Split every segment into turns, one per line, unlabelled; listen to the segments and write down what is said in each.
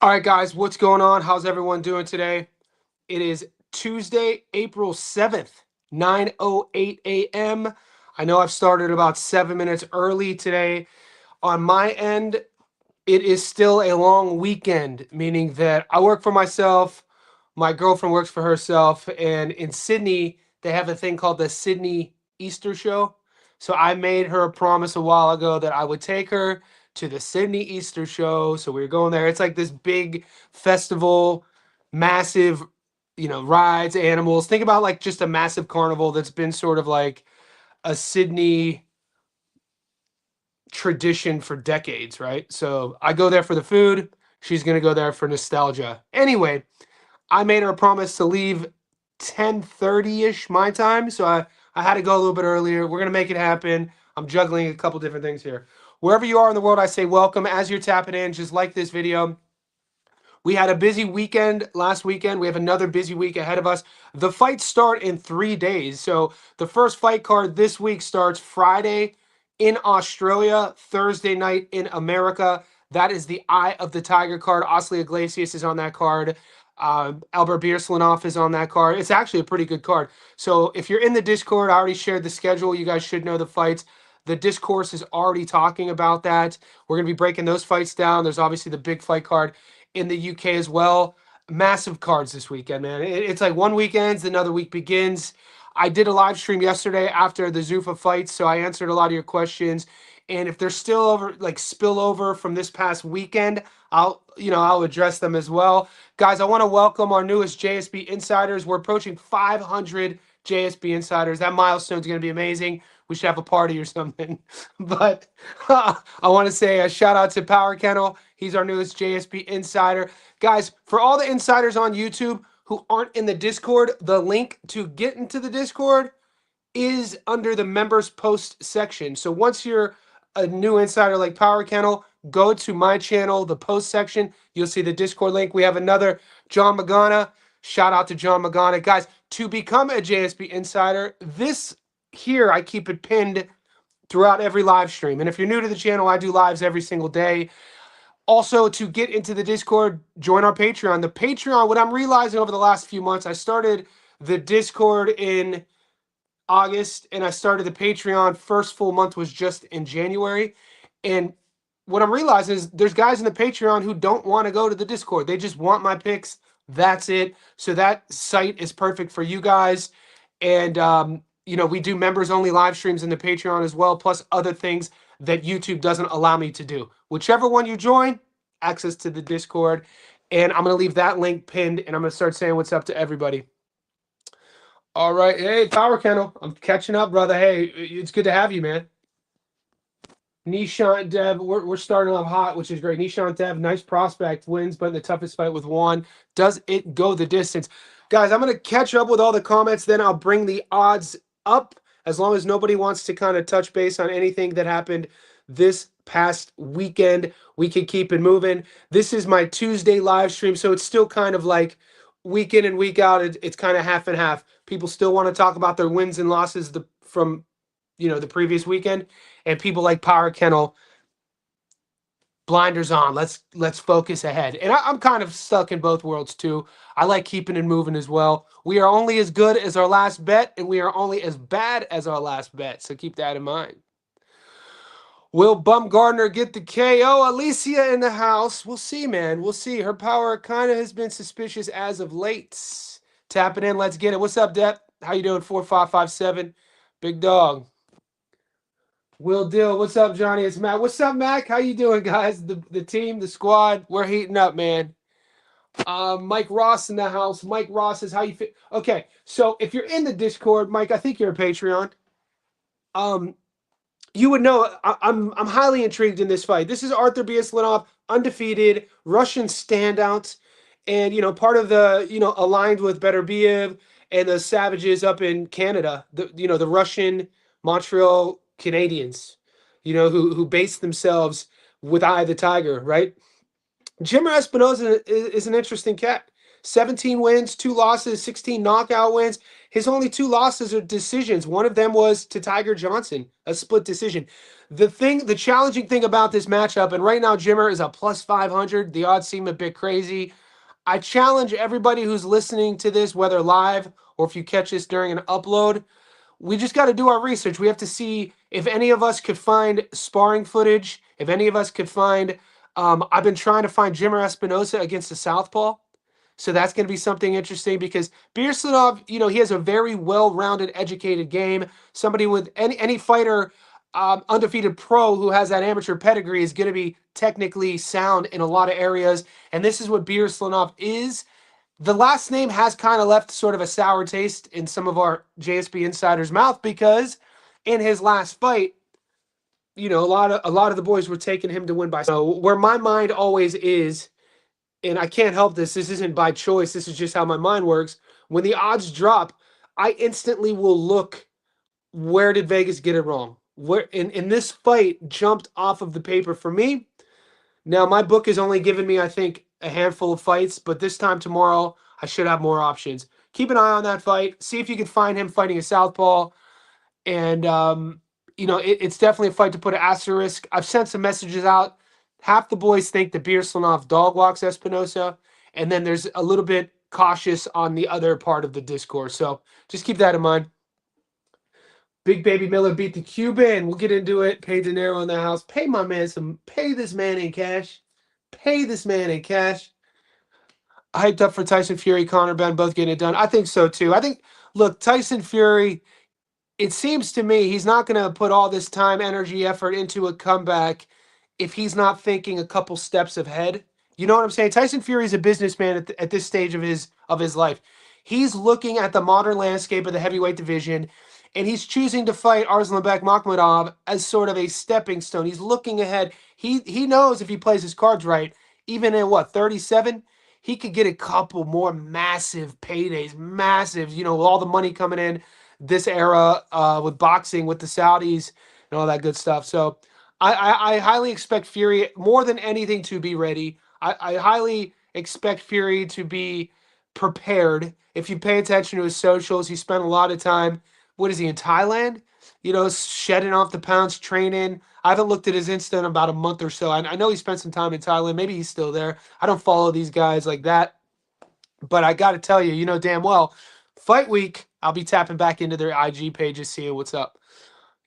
All right, guys, what's going on? How's everyone doing today? It is Tuesday, April 7th, 9:08 a.m. I know I've started about 7 minutes early today. On my end, it is still a long weekend, meaning that I work for myself, my girlfriend works for herself, and in Sydney, they have a thing called the Sydney Easter Show. So I made her a promise a while ago that I would take her to the Sydney Easter Show. So we were going there. It's like this big festival, massive, rides, animals. Think about like just a massive carnival that's been sort of like a Sydney tradition for decades, right? So I go there for the food. She's going to go there for nostalgia. Anyway, I made her a promise to leave 10:30ish my time, so I had to go a little bit earlier. We're going to make it happen. I'm juggling a couple different things here. Wherever you are in the world, I say welcome. As you're tapping in, just like this video. We had a busy weekend last weekend. We have another busy week ahead of us. The fights start in 3 days. So the first fight card this week starts Friday in Australia, Thursday night in America. That is the Eye of the Tiger card. Osley Iglesias is on that card. Albert Bierslanov is on that card. It's actually a pretty good card. So if you're in the Discord, I already shared the schedule. You guys should know the fights. The discourse is already talking about that. We're going to be breaking those fights down. There's obviously the big fight card in the UK as well. Massive cards this weekend, man. It's like one week ends, another week begins. I did a live stream yesterday after the Zuffa fights, so I answered a lot of your questions. And if there's still spillover from this past weekend, I'll address them as well. Guys, I want to welcome our newest JSB insiders. We're approaching 500 JSB insiders. That milestone is going to be amazing. We should have a party or something. But I want to say a shout out to Power Kennel. He's our newest JSB insider. Guys, for all the insiders on YouTube who aren't in the Discord, the link to get into the Discord is under the members post section. So once you're a new insider like Power Kennel, go to my channel, the post section. You'll see the Discord link. We have another John Magana. Shout out to John Magana. Guys, to become a JSB insider, this here, I keep it pinned throughout every live stream. And if you're new to the channel, I do lives every single day. Also, to get into the Discord, join our Patreon. The Patreon, what I'm realizing over the last few months, I started the Discord in August, and I started the Patreon. First full month was just in January. And what I'm realizing is there's guys in the Patreon who don't want to go to the Discord. They just want my picks. That's it. So that site is perfect for you guys. And, we do members only live streams in the Patreon as well, plus other things that YouTube doesn't allow me to do. Whichever one you join, access to the Discord. And I'm going to leave that link pinned, and I'm going to start saying what's up to everybody. All right. Hey, Power Kennel. I'm catching up, brother. Hey, it's good to have you, man. Nishan Dev, we're starting off hot, which is great. Nishan Dev, nice prospect, wins, but in the toughest fight with Juan. Does it go the distance? Guys, I'm going to catch up with all the comments, then I'll bring the odds up, as long as nobody wants to kind of touch base on anything that happened this past weekend. We can keep it moving. This is my Tuesday live stream, so it's still kind of like week in and week out. It's kind of half and half. People still want to talk about their wins and losses from the previous weekend, and people like Power Kennel, blinders on. Let's focus ahead. And I'm kind of stuck in both worlds too. I like keeping it moving as well. We are only as good as our last bet, and we are only as bad as our last bet. So keep that in mind. Will Bumgardner get the KO? Alicia in the house. We'll see, man. We'll see. Her power kind of has been suspicious as of late. Tap it in. Let's get it. What's up, Depp? How you doing? 4557. Big dog. Will Dill, what's up, Johnny? It's Matt. What's up, Mac? How you doing, guys? The team, the squad, we're heating up, man. Mike Ross in the house. Mike Ross says, how you fit? Okay, so if you're in the Discord, Mike, I think you're a Patreon. You would know I'm highly intrigued in this fight. This is Arthur Biaslinov, undefeated, Russian standout, and part of the aligned with Beterbiev and the Savages up in Canada. The Russian Montreal Canadians, who base themselves with Eye of the Tiger, right? Jimmer Espinosa is an interesting cat. 17 wins, 2 losses, 16 knockout wins. His only 2 losses are decisions. One of them was to Tiger Johnson, a split decision. The challenging thing about this matchup, and right now Jimmer is a plus 500. The odds seem a bit crazy. I challenge everybody who's listening to this, whether live or if you catch this during an upload, we just got to do our research. We have to see if any of us could find sparring footage, if any of us could find. I've been trying to find Jimmer Espinosa against the Southpaw. So that's going to be something interesting because Birslanov, he has a very well-rounded, educated game. Somebody with any fighter, undefeated pro who has that amateur pedigree is going to be technically sound in a lot of areas. And this is what Birslanov is. The last name has kind of left sort of a sour taste in some of our JSB insiders' mouth because in his last fight, a lot of the boys were taking him to win by. So where my mind always is, and I can't help this. This isn't by choice. This is just how my mind works. When the odds drop, I instantly will look, where did Vegas get it wrong? Where in this fight jumped off of the paper for me. Now my book has only given me, I think, a handful of fights, but this time tomorrow I should have more options. Keep an eye on that fight. See if you can find him fighting a southpaw. And it's definitely a fight to put an asterisk. I've sent some messages out. Half the boys think that Birslanov dog walks Espinosa, and then there's a little bit cautious on the other part of the discourse. So just keep that in mind. Big Baby Miller beat the Cuban. We'll get into it. Pay dinero in the house. Pay my man pay this man in cash. Pay this man in cash. Hyped up for Tyson Fury, Conor Benn, both getting it done. I think so too. Look, Tyson Fury, it seems to me he's not going to put all this time, energy, effort into a comeback if he's not thinking a couple steps ahead. You know what I'm saying? Tyson Fury is a businessman at this stage of his life. He's looking at the modern landscape of the heavyweight division, and he's choosing to fight Arslanbek Mahmudov as sort of a stepping stone. He's looking ahead. He knows if he plays his cards right, even at 37, he could get a couple more massive paydays, massive, with all the money coming in this era with boxing, with the Saudis and all that good stuff. So I highly expect Fury, more than anything, to be ready. I highly expect Fury to be prepared. If you pay attention to his socials, he spent a lot of time, what is he, in Thailand? Shedding off the pounds, training. I haven't looked at his Insta in about a month or so. I know he spent some time in Thailand. Maybe he's still there. I don't follow these guys like that. But I got to tell you, damn well, fight week, I'll be tapping back into their IG pages, seeing what's up.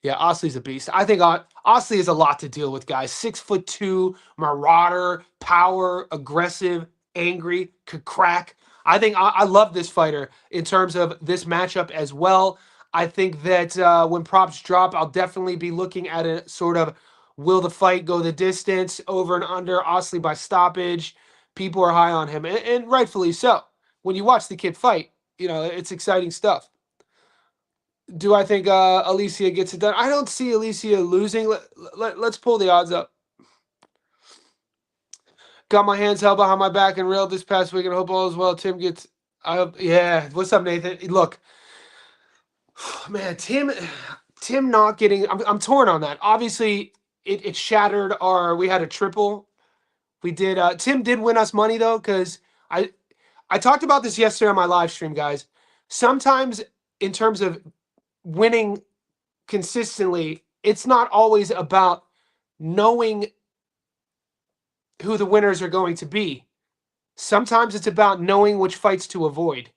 Yeah, Osley's a beast. I think Osley is a lot to deal with, guys. 6'2", marauder, power, aggressive, angry, could crack. I think I love this fighter in terms of this matchup as well. I think that when props drop, I'll definitely be looking at a sort of, will the fight go the distance, over and under, Osley by stoppage. People are high on him, and rightfully so. When you watch the kid fight, it's exciting stuff. Do I think Alicia gets it done? I don't see Alicia losing. Let's pull the odds up. Got my hands held behind my back and railed this past week, and hope all is well. Tim gets. I hope. Yeah. What's up, Nathan? Look, man, Tim not getting. I'm torn on that. Obviously, it shattered our. We had a triple. We did. Tim did win us money though, because I talked about this yesterday on my live stream, guys. Sometimes in terms of winning consistently, it's not always about knowing who the winners are going to be. Sometimes it's about knowing which fights to avoid,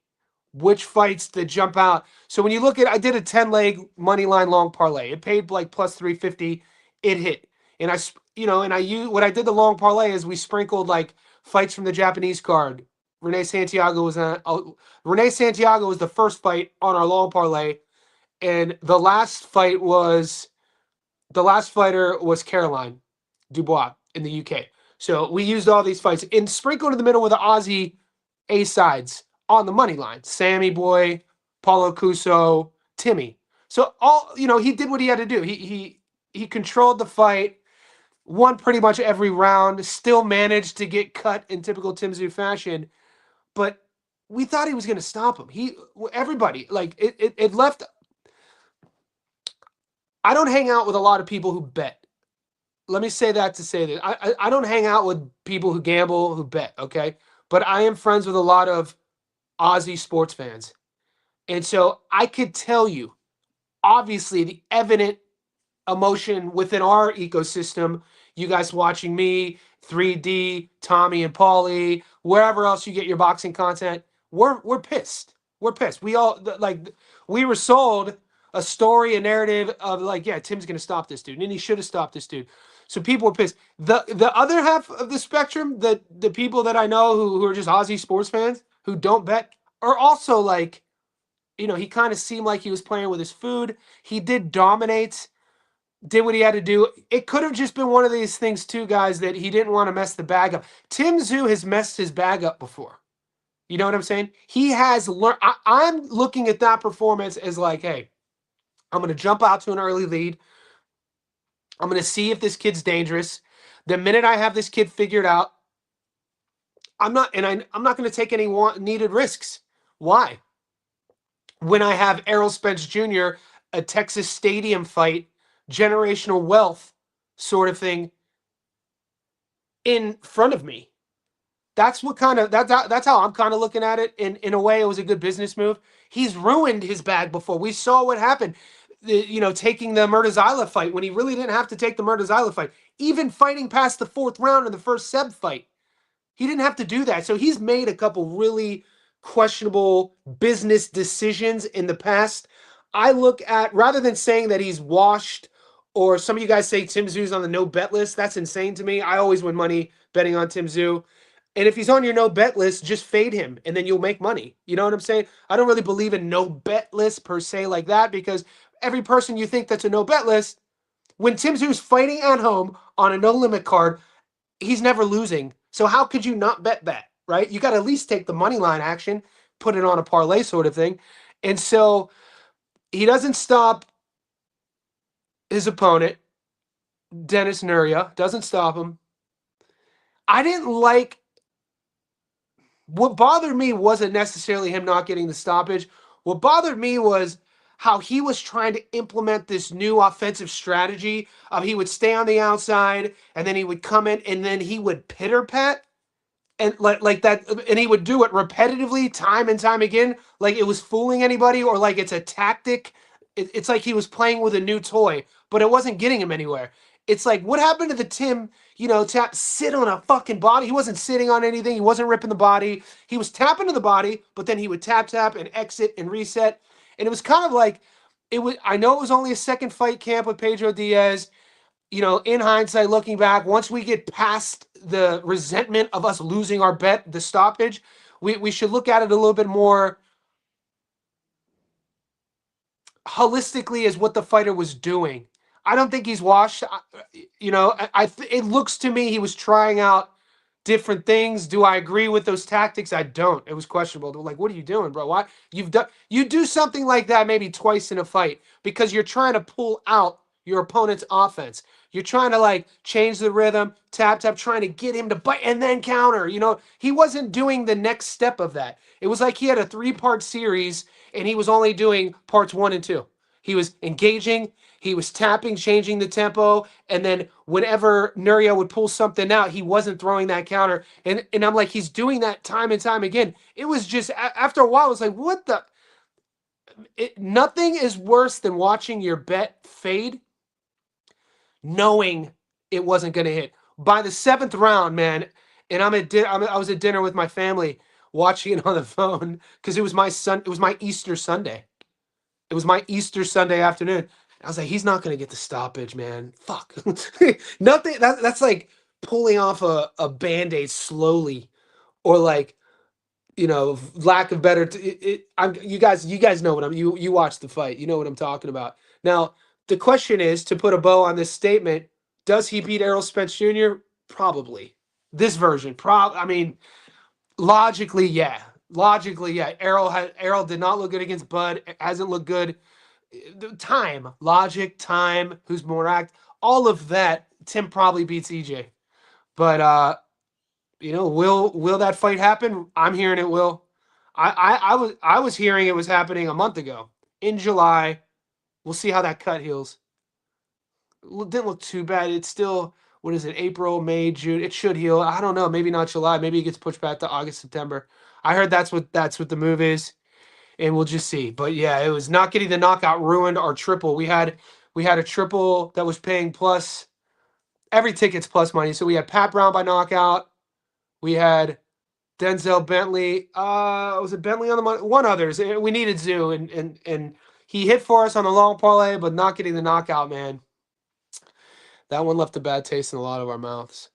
which fights that jump out. So when you look at, I did a 10-leg money line long parlay. It paid like plus 350. It hit. And what I did the long parlay is we sprinkled like fights from the Japanese card. Renee Santiago was the first fight on our long parlay. And the last fighter was Caroline Dubois in the UK. So we used all these fights and sprinkled in the middle with the Aussie A-sides on the money line. Sammy Boy, Paulo Cuso, Timmy. So he did what he had to do. He controlled the fight, won pretty much every round, still managed to get cut in typical Tim Tszyu fashion. But we thought he was going to stop him. Everybody, like, it left. I don't hang out with a lot of people who bet. Let me say that to say that. I don't hang out with people who gamble, who bet, okay? But I am friends with a lot of Aussie sports fans. And so I could tell you, obviously, the evident emotion within our ecosystem. You guys watching me, 3D, Tommy and Paulie, wherever else you get your boxing content, we're pissed. We're pissed. We all like we were sold a story, a narrative of like, yeah, Tim's gonna stop this dude, and he should have stopped this dude. So people were pissed. The other half of the spectrum, the people that I know who are just Aussie sports fans who don't bet, are also like, he kind of seemed like he was playing with his food. He did dominate, did what he had to do. It could have just been one of these things too, guys, that he didn't want to mess the bag up. Tim Tszyu has messed his bag up before. You know what I'm saying? He has learned. I'm looking at that performance as like, hey, I'm going to jump out to an early lead. I'm going to see if this kid's dangerous. The minute I have this kid figured out, I'm not going to take any needed risks. Why? When I have Errol Spence Jr., a Texas Stadium fight, generational wealth sort of thing in front of me. That's what kind of that's how I'm kind of looking at it. In a way, it was a good business move. He's ruined his bag before. We saw what happened. Taking the Murtazawa fight when he really didn't have to take the Murtazawa fight. Even fighting past the 4th round in the first Seb fight, he didn't have to do that. So he's made a couple really questionable business decisions in the past. I look at, rather than saying that he's washed, or some of you guys say Tim Tszyu's on the no bet list. That's insane to me. I always win money betting on Tim Tszyu. And if he's on your no bet list, just fade him and then you'll make money. You know what I'm saying? I don't really believe in no bet list per se like that, because every person you think that's a no bet list, when Tim Tszyu's fighting at home on a no limit card, he's never losing. So how could you not bet that, right? You got to at least take the money line action, put it on a parlay sort of thing. And so he doesn't stop his opponent, Denis Nuria, doesn't stop him. I didn't like, what bothered me wasn't necessarily him not getting the stoppage. What bothered me was how he was trying to implement this new offensive strategy of he would stay on the outside and then he would come in and then he would pitter pat and like that, and he would do it repetitively time and time again, like it was fooling anybody or like it's a tactic. It's like he was playing with a new toy, but it wasn't getting him anywhere. It's like, what happened to the Tim, sit on a fucking body? He wasn't sitting on anything. He wasn't ripping the body. He was tapping to the body, but then he would tap and exit and reset. And it was kind of like, I know it was only a second fight camp with Pedro Diaz. In hindsight, looking back, once we get past the resentment of us losing our bet, the stoppage, we should look at it a little bit more holistically as what the fighter was doing. I don't think he's washed. It looks to me he was trying out different things. Do I agree with those tactics? I don't. It was questionable. Like, what are you doing, bro? Why you do something like that maybe twice in a fight because you're trying to pull out your opponent's offense. You're trying to like change the rhythm, tap, trying to get him to bite and then counter. He wasn't doing the next step of that. It was like he had a 3-part series and he was only doing parts 1 and 2. He was engaging, he was tapping, changing the tempo, and then whenever Nuria would pull something out, he wasn't throwing that counter. And I'm like, he's doing that time and time again. It was just, after a while, it was like, what the? Nothing is worse than watching your bet fade, knowing it wasn't going to hit. By the 7th round, man, and I was at dinner with my family watching it on the phone because it was my Easter Sunday. It was my Easter Sunday afternoon. I was like, he's not going to get the stoppage, man. Fuck. Nothing. That's like pulling off a Band-Aid slowly, or like, lack of better. You guys know what you watch the fight. You know what I'm talking about. Now, the question is, to put a bow on this statement, does he beat Errol Spence Jr.? Probably. This version. Logically, yeah. Errol did not look good against Bud. It hasn't looked good. Time, who's more act, all of that. Tim probably beats EJ. But will that fight happen? I'm hearing it will. I was hearing it was happening a month ago in July. We'll see how that cut heals. It didn't look too bad. It's still, what is it, April, May, June. It should heal. I don't know. Maybe not July. Maybe it gets pushed back to August, September. I heard that's what the move is, and we'll just see. But yeah, it was not getting the knockout ruined our triple. We had We had a triple that was paying plus. Every ticket's plus money. So we had Pat Brown by knockout. We had Denzel Bentley. Was it Bentley on the money? One others. We needed Tszyu, and he hit for us on the long parlay, but not getting the knockout, man. That one left a bad taste in a lot of our mouths.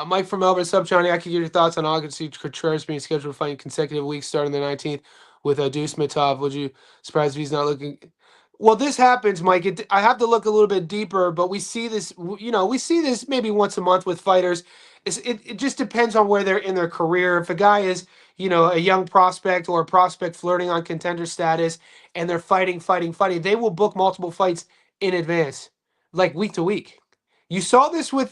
Mike from Melbourne, sub Johnny. I could get your thoughts on August Contreras being scheduled to fight in consecutive weeks starting the 19th with Deuce Mitov. Would you surprised if he's not looking? Well, this happens, Mike. I have to look a little bit deeper, but we see this. We see this maybe once a month with fighters. It just depends on where they're in their career. If a guy is, a young prospect or a prospect flirting on contender status, and they're fighting, they will book multiple fights in advance, like week to week. You saw this with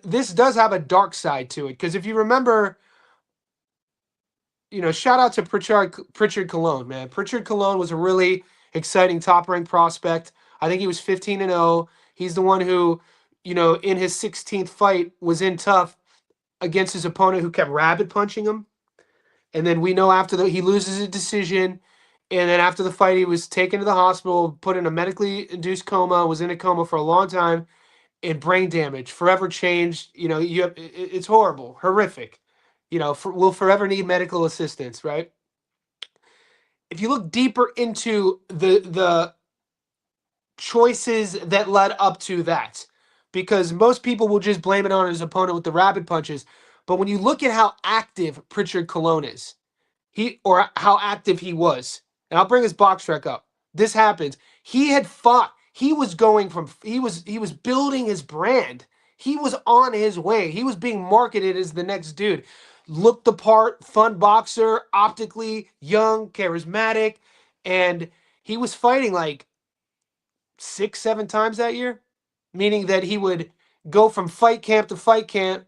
this does have a dark side to it, because if you remember, shout out to Pritchard Colon, man. Pritchard Colon was a really exciting top-ranked prospect. I think he was 15-0. He's the one who, in his 16th fight was in tough against his opponent who kept rabbit punching him. And then we know he loses a decision, and then after the fight he was taken to the hospital, put in a medically induced coma, was in a coma for a long time. And brain damage, forever changed. It's horrible, horrific. We'll forever need medical assistance, right? If you look deeper into the choices that led up to that, because most people will just blame it on his opponent with the rabbit punches, but when you look at how active Pritchard Colon is, or how active he was, and I'll bring his box track up. This happens. He had fought. He was building his brand. He was on his way. He was being marketed as the next dude. Looked the part, fun boxer, optically young, charismatic, and he was fighting like 6-7 times that year, meaning that he would go from fight camp to fight camp,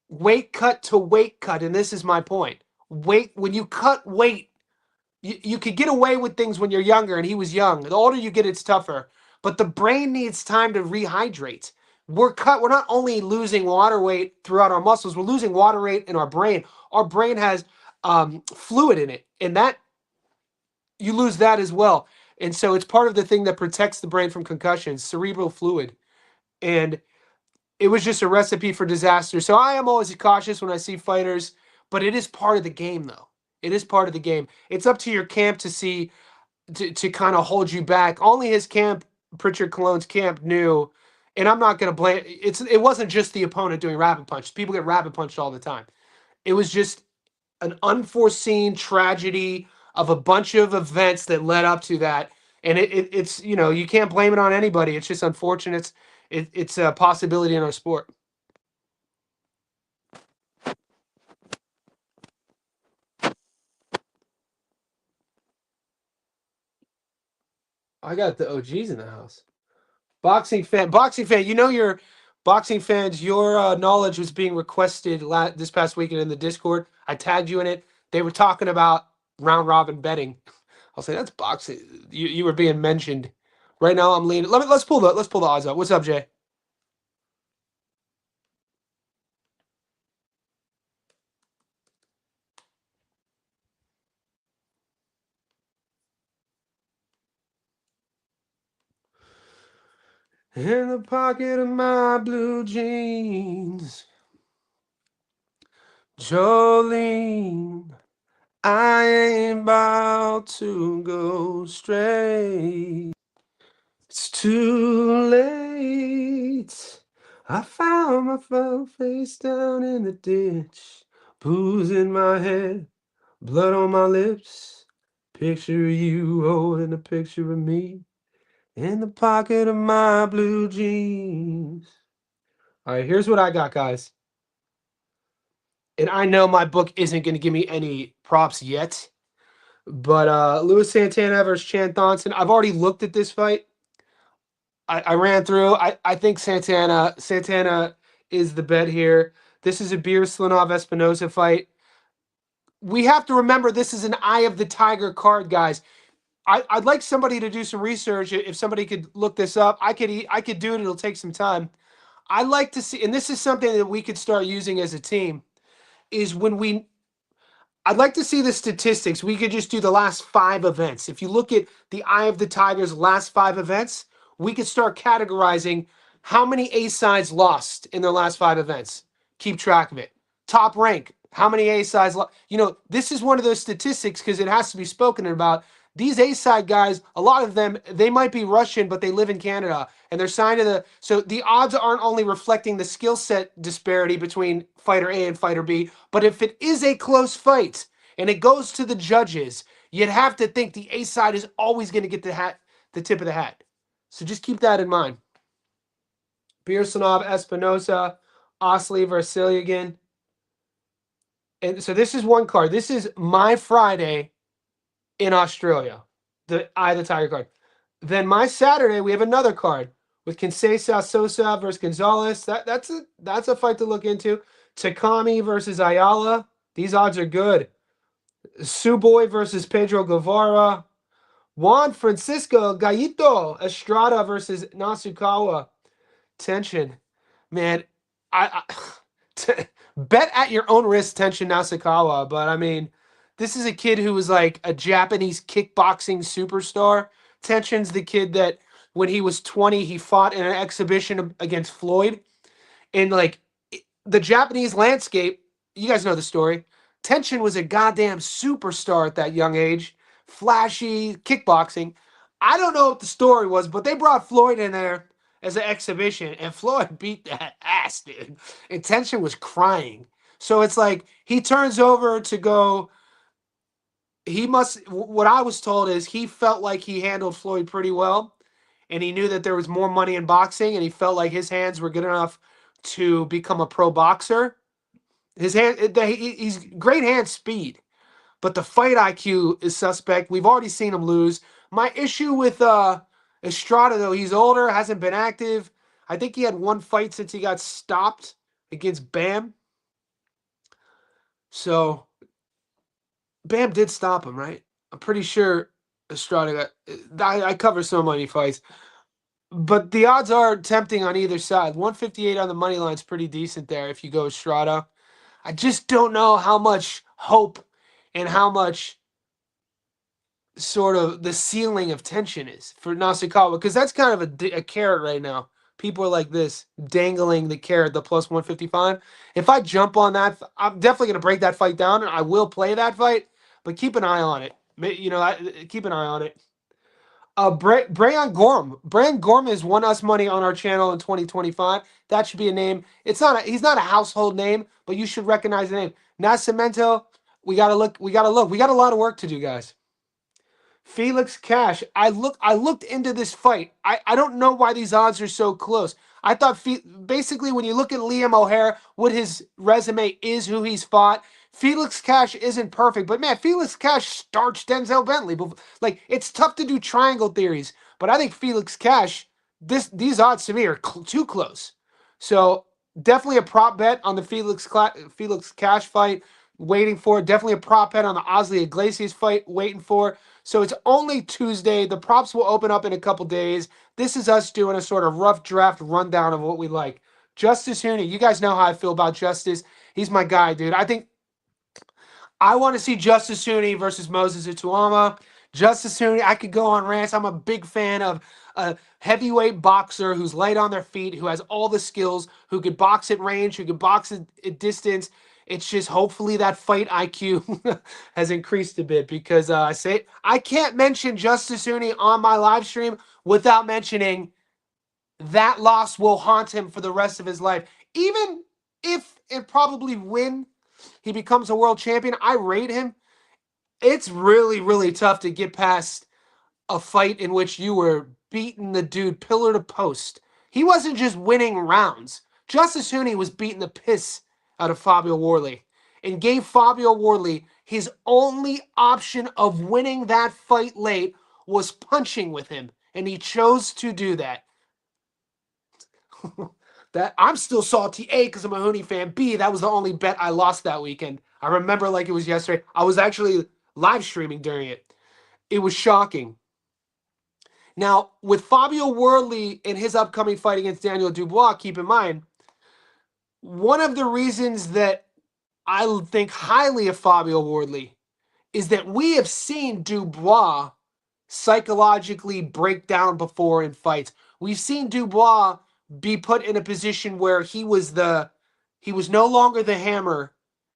weight cut to weight cut, and this is my point. When you cut weight, you could get away with things when you're younger, and he was young. The older you get, it's tougher. But the brain needs time to rehydrate. We're not only losing water weight throughout our muscles, we're losing water weight in our brain. Our brain has fluid in it, and that you lose that as well. And so it's part of the thing that protects the brain from concussions, cerebral fluid. And it was just a recipe for disaster. So I am always cautious when I see fighters, but it is part of the game, though. It is part of the game. It's up to your camp to kind of hold you back. Only his camp, Pritchard Colon's camp, knew, and I'm not going to blame. It wasn't just the opponent doing rabbit punches. People get rabbit punched all the time. It was just an unforeseen tragedy of a bunch of events that led up to that. And it's you can't blame it on anybody. It's just unfortunate. It's a possibility in our sport. I got the OGs in the house. Boxing fan. Your boxing fans. Your knowledge was being requested this past weekend in the Discord. I tagged you in it. They were talking about round robin betting. I'll say that's boxing. You were being mentioned. Right now, I'm leaning. Let's pull the odds up. What's up, Jay? In the pocket of my blue jeans, Jolene, I ain't about to go straight. It's too late. I found my face down in the ditch, booze in my head, blood on my lips. Picture you holding a picture of me in the pocket of my blue jeans. All right, here's what I got, guys. And I know my book isn't going to give me any props yet, but Luis Santana versus Chan Thompson. I've already looked at this fight. I ran through. I think Santana is the bet here. This is a Beer Slinov Espinosa fight. We have to remember this is an eye of the tiger card, guys. I'd like somebody to do some research. If somebody could look this up, I could do it. It'll take some time. I like to see, and this is something that we could start using as a team, is when I'd like to see the statistics. We could just do the last 5 events. If you look at the Eye of the Tiger's last 5 events, we could start categorizing how many A sides lost in their last 5 events. Keep track of it. Top rank, how many A sides lost? You know, this is one of those statistics because it has to be spoken about. These A side guys, a lot of them, they might be Russian, but they live in Canada and they're signed to the. So the odds aren't only reflecting the skill set disparity between fighter A and fighter B, but if it is a close fight and it goes to the judges, you'd have to think the A side is always going to get the tip of the hat. So just keep that in mind. Beersanov, Espinosa, Osley, Varsiliagan. And so this is one card. This is my Friday in Australia, the Eye of the Tiger card. Then my Saturday, we have another card with Conceição Sosa versus Gonzalez. That's a fight to look into. Takami versus Ayala. These odds are good. Suboy versus Pedro Guevara. Juan Francisco Gallito Estrada versus Nasukawa. Tension. Man, I bet at your own risk, Tension Nasukawa. But I mean, this is a kid who was like a Japanese kickboxing superstar. Tension's the kid that when he was 20, he fought in an exhibition against Floyd. And like the Japanese landscape, you guys know the story. Tension was a goddamn superstar at that young age. Flashy kickboxing. I don't know what the story was, but they brought Floyd in there as an exhibition, and Floyd beat that ass, dude. And Tension was crying. So it's like he turns over to go. He must. What I was told is he felt like he handled Floyd pretty well, and he knew that there was more money in boxing, and he felt like his hands were good enough to become a pro boxer. His he's great hand speed, but the fight IQ is suspect. We've already seen him lose. My issue with Estrada, though, he's older, hasn't been active. I think he had one fight since he got stopped against Bam. So Bam did stop him, right? I'm pretty sure Estrada got. I cover so many fights. But the odds are tempting on either side. 158 on the money line is pretty decent there if you go Estrada. I just don't know how much hope and how much sort of the ceiling of tension is for Nasukawa, because that's kind of a carrot right now. People are like this, dangling the carrot, the plus 155. If I jump on that, I'm definitely going to break that fight down, and I will play that fight, but keep an eye on it. You know, keep an eye on it. Brian Gorm. Brian Gorm has won us money on our channel in 2025. That should be a name. He's not a household name, but you should recognize the name. Nascimento, we gotta look. We got a lot of work to do, guys. Felix Cash. I looked into this fight. I don't know why these odds are so close. I thought basically when you look at Liam O'Hare, what his resume is, who he's fought, Felix Cash isn't perfect, but man, Felix Cash starched Denzel Bentley. Like, it's tough to do triangle theories, but I think Felix Cash, these odds to me are too close. So definitely a prop bet on the Felix Cash fight. Waiting for it. Definitely a prop bet on the Osley Iglesias fight. Waiting for. So it's only Tuesday. The props will open up in a couple days. This is us doing a sort of rough draft rundown of what we like. Justice Hooney. You guys know how I feel about Justice. He's my guy, dude. I want to see Justice Hooney versus Moses Ituama. Justice Hooney, I could go on rants. I'm a big fan of a heavyweight boxer who's light on their feet, who has all the skills, who could box at range, who could box at distance. It's just hopefully that fight IQ has increased a bit, because I can't mention Justice Hooney on my live stream without mentioning that loss will haunt him for the rest of his life. Even if it probably win, he becomes a world champion. I rate him. It's really, really tough to get past a fight in which you were beating the dude pillar to post. He wasn't just winning rounds. Justice Hooney was beating the piss out of Fabio Wardley and gave Fabio Wardley his only option of winning that fight late was punching with him, and he chose to do that. That I'm still salty. A, because I'm a Hooney fan. B, that was the only bet I lost that weekend. I remember like it was yesterday. I was actually live streaming during it. It was shocking. Now, with Fabio Wardley in his upcoming fight against Daniel Dubois, keep in mind, one of the reasons that I think highly of Fabio Wardley is that we have seen Dubois psychologically break down before in fights. We've seen Dubois be put in a position where he was no longer the hammer,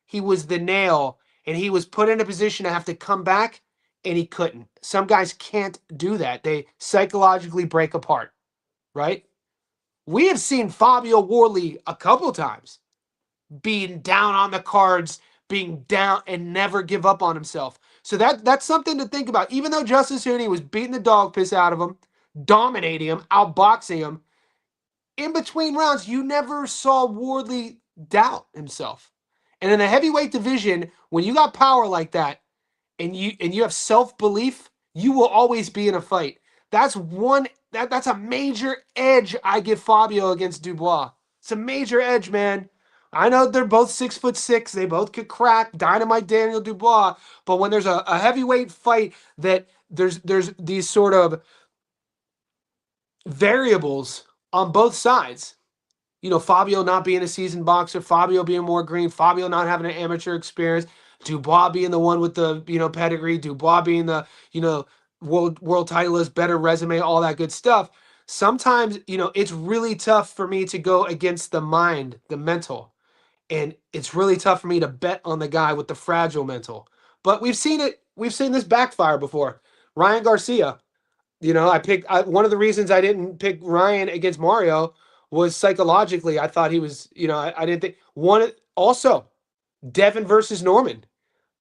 he was the nail, and he was put in a position to have to come back, and he couldn't. Some guys can't do that. They psychologically break apart, right? We have seen Fabio Wardley a couple times being down on the cards, being down and never give up on himself. So that's something to think about. Even though Justice Hooney was beating the dog piss out of him, dominating him, outboxing him, in between rounds, you never saw Wardley doubt himself. And in the heavyweight division, when you got power like that and you have self-belief, you will always be in a fight. That's a major edge I give Fabio against Dubois. It's a major edge, man. I know they're both 6'6". They both could crack. Dynamite Daniel Dubois. But when there's a heavyweight fight that there's these sort of variables on both sides. You know, Fabio not being a seasoned boxer, Fabio being more green, Fabio not having an amateur experience, Dubois being the one with the, pedigree, Dubois being the, world titleist, better resume, all that good stuff. Sometimes, it's really tough for me to go against the mind, the mental. And it's really tough for me to bet on the guy with the fragile mental. But we've seen this backfire before. Ryan Garcia, one of the reasons I didn't pick Ryan against Mario was psychologically. I thought he was, I didn't think one. Also, Devin versus Norman.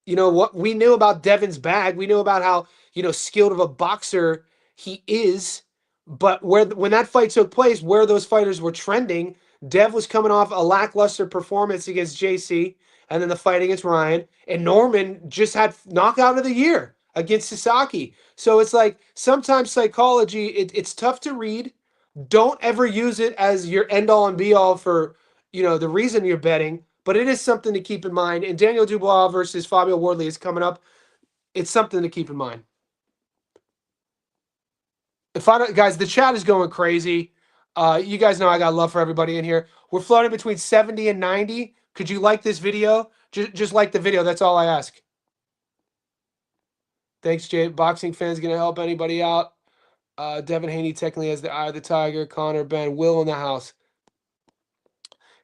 You know what we knew about Devin's bag. We knew about how, skilled of a boxer he is. But when that fight took place, where those fighters were trending, Dev was coming off a lackluster performance against JC, and then the fight against Ryan, and Norman just had knockout of the year against Sasaki. So it's like sometimes psychology, it's tough to read. Don't ever use it as your end all and be all for, the reason you're betting, but it is something to keep in mind. And Daniel Dubois versus Fabio Wardley is coming up. It's something to keep in mind. Guys, the chat is going crazy. You guys know I got love for everybody in here. We're floating between 70 and 90. Could you like this video? Just like the video. That's all I ask. Thanks, Jay. Boxing fans gonna help anybody out. Devin Haney technically has the eye of the tiger. Connor, Ben, Will in the house.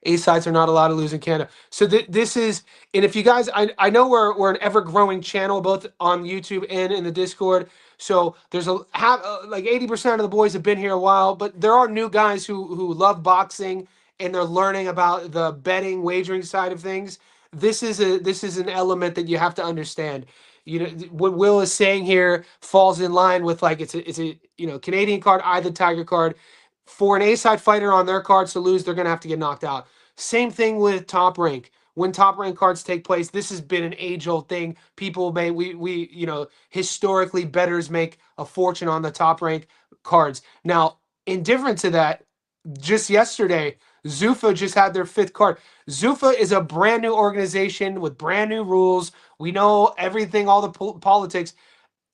A-sides are not allowed to lose in Canada. So this is, and if you guys, I know we're an ever-growing channel, both on YouTube and in the Discord. So there's like 80% of the boys have been here a while, but there are new guys who love boxing and they're learning about the betting, wagering side of things. This is an element that you have to understand. What Will is saying here falls in line with, like, it's a Canadian card, eye the tiger card. For an A-side fighter on their cards to lose, they're going to have to get knocked out. Same thing with Top Rank. When Top Rank cards take place, this has been an age-old thing. People historically, bettors make a fortune on the Top Rank cards. Now, indifferent to that, just yesterday, Zuffa just had their 5th card. Zuffa is a brand new organization with brand new rules. We know everything, all the politics.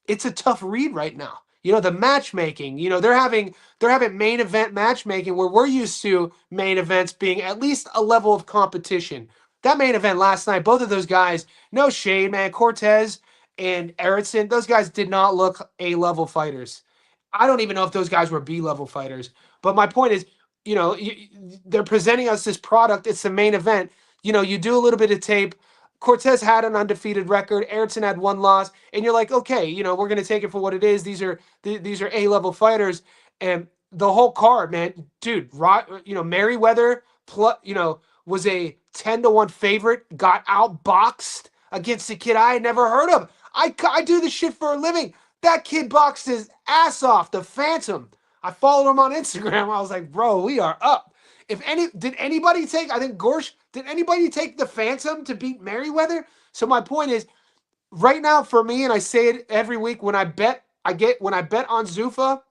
It's a tough read right now. The matchmaking, they're having main event matchmaking where we're used to main events being at least a level of competition. That main event last night, both of those guys, no shade, man, Cortez and Erickson, those guys did not look A-level fighters. I don't even know if those guys were B-level fighters. But my point is, they're presenting us this product. It's the main event. You do a little bit of tape. Cortez had an undefeated record. Erickson had 1 loss, and you're like, okay, we're gonna take it for what it is. These are A-level fighters, and the whole card, man, dude. Merriweather, was a 10-1 favorite. Got outboxed against a kid I had never heard of. I do this shit for a living. That kid boxed his ass off. The Phantom. I followed him on Instagram. I was like, bro, we are up. Did anybody take, I think Gorsh, did anybody take the Phantom to beat Merriweather? So my point is, right now for me, and I say it every week, when I bet on Zuffa,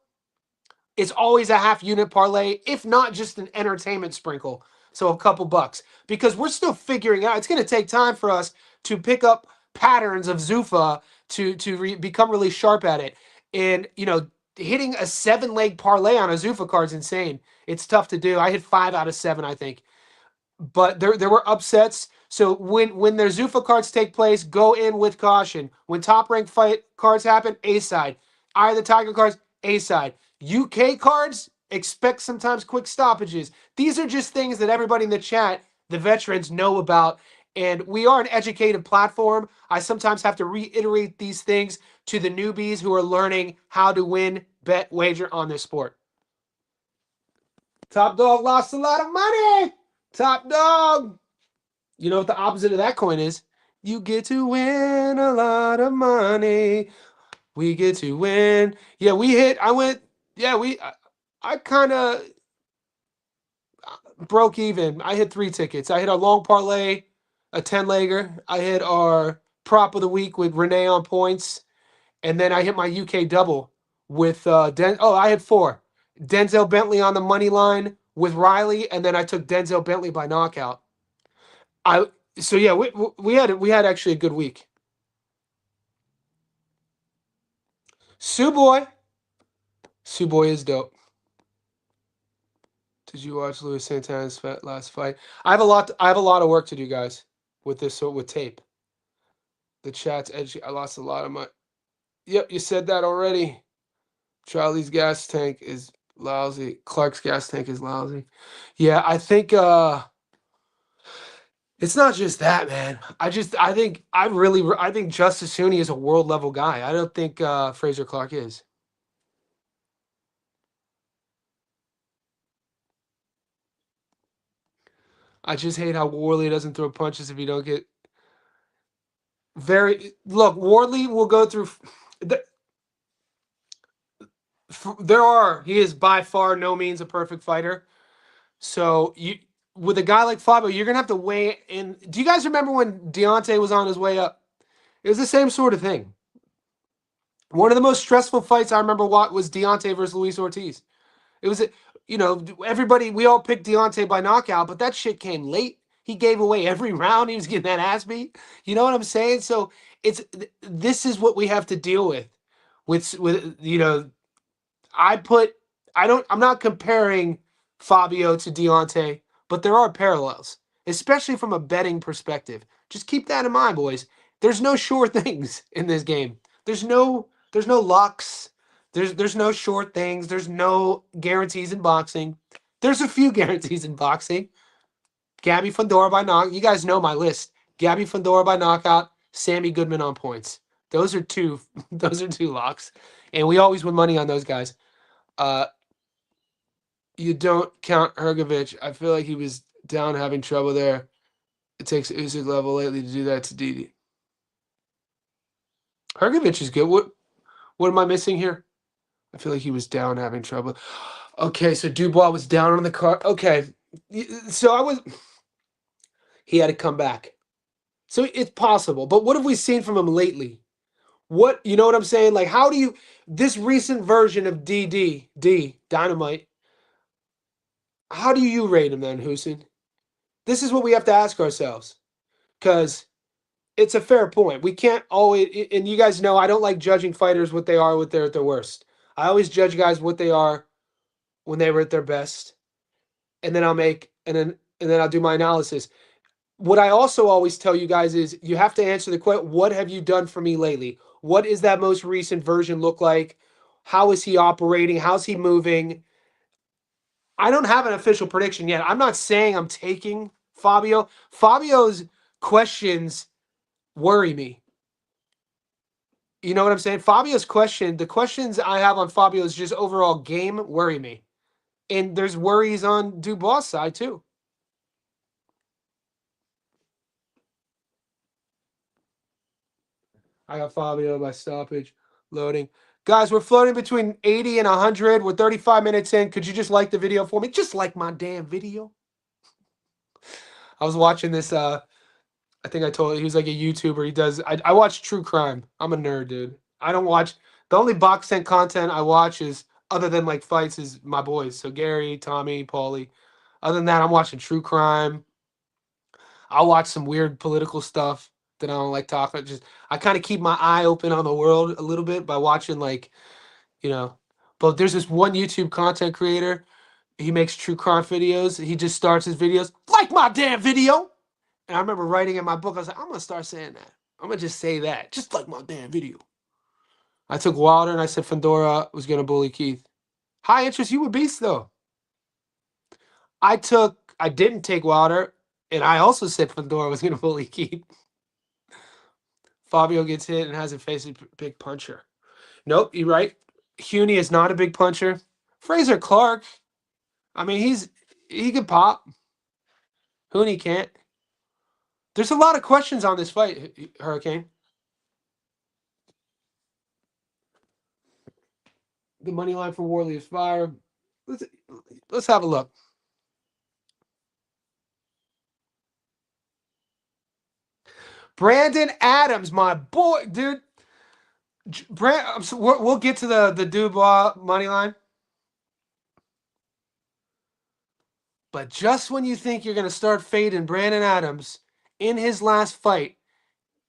it's always a half unit parlay, if not just an entertainment sprinkle. So a couple bucks, because we're still figuring out. It's going to take time for us to pick up patterns of Zuffa to become really sharp at it. And, hitting a 7-leg parlay on a Zuffa card is insane. It's tough to do. I hit 5 out of 7, I think. But there were upsets. So when their Zuffa cards take place, go in with caution. When top rank fight cards happen, A side. Eye of the Tiger cards, A side. UK cards, expect sometimes quick stoppages. These are just things that everybody in the chat, the veterans, know about. And we are an educated platform. I sometimes have to reiterate these things to the newbies who are learning how to win, bet, wager on this sport. Top dog lost a lot of money. Top dog. You know what the opposite of that coin is? You get to win a lot of money. We get to win. Yeah, we hit. I went. Yeah, I kind of broke even. I hit 3 tickets. I hit a long parlay, a 10-legger. I hit our prop of the week with Renee on points. And then I hit my UK double with I had 4. Denzel Bentley on the money line with Riley, and then I took Denzel Bentley by knockout. So yeah, we had actually a good week. Sue Boy is dope. Did you watch Luis Santana's last fight? I have a lot of work to do, guys, with this with tape. The chat's edgy. I lost a lot of my. Yep, you said that already. Charlie's gas tank is lousy. Clark's gas tank is lousy. Yeah, I think it's not just that, man. I think Justice Hooney is a world level guy. I don't think Fraser Clark is. I just hate how Wardley doesn't throw punches if you don't get look. Wardley will go through. He is by far no means a perfect fighter. So with a guy like Fabio, you're gonna have to weigh in. Do you guys remember when Deontay was on his way up? It was the same sort of thing. One of the most stressful fights I remember was Deontay versus Luis Ortiz. It was, we all picked Deontay by knockout, but that shit came late. He gave away every round. He was getting that ass beat. You know what I'm saying? So this is what we have to deal with. I'm not comparing Fabio to Deontay, but there are parallels, especially from a betting perspective. Just keep that in mind, boys. There's no sure things in this game. There's no lucks. There's no short things. There's no guarantees in boxing. There's a few guarantees in boxing. Gabby Fundora by knockout. You guys know my list. Gabby Fundora by knockout. Sammy Goodman on points. Those are two. Those are 2 locks, and we always win money on those guys. You don't count Hrgovic. I feel like he was down having trouble there. It takes Usyk level lately to do that to Didi. Hrgovic is good. What am I missing here? I feel like he was down having trouble. Okay, so Dubois was down on the card. Okay, so he had to come back. So it's possible. But what have we seen from him lately? You know what I'm saying? Like, how do you, this recent version of D, Dynamite, how do you rate him then, Hussein? This is what we have to ask ourselves. Because it's a fair point. We can't always, and you guys know I don't like judging fighters what they are when they're at their worst. I always judge guys what they are when they were at their best. And then I'll do my analysis. What I also always tell you guys is you have to answer the question, what have you done for me lately? What is that most recent version look like? How is he operating? How's he moving? I don't have an official prediction yet. I'm not saying I'm taking Fabio. Fabio's questions worry me. You know what I'm saying? The questions I have on Fabio's just overall game worry me. And there's worries on Dubois' side too. I got Fabio by stoppage. Loading. Guys, we're floating between 80 and 100. We're 35 minutes in. Could you just like the video for me? Just like my damn video. I was watching this. I think I told you he was like a YouTuber. I watch true crime. I'm a nerd, dude. I don't watch. The only box set content I watch is, other than like fights, is my boys. So Gary, Tommy, Paulie. Other than that, I'm watching true crime. I'll watch some weird political stuff that I don't like talking. I kind of keep my eye open on the world a little bit by watching, like, But there's this one YouTube content creator. He makes true crime videos. He just starts his videos like my damn video. And I remember writing in my book, I was like, I'm gonna start saying that. I'm gonna just say that, just like my damn video. I took Wilder and I said Fundora was gonna bully Keith. High interest, you were beast though. I didn't take Wilder, and I also said Fundora was gonna bully Keith. Fabio gets hit and hasn't faced a big puncher. Nope, you're right. Huni is not a big puncher. Fraser Clark, I mean, he could pop. Huni can't. There's a lot of questions on this fight, Hurricane. The money line for Wardley is fire. Let's have a look. Brandon Adams, my boy, dude. We'll get to the Dubois money line. But just when you think you're going to start fading Brandon Adams, in his last fight,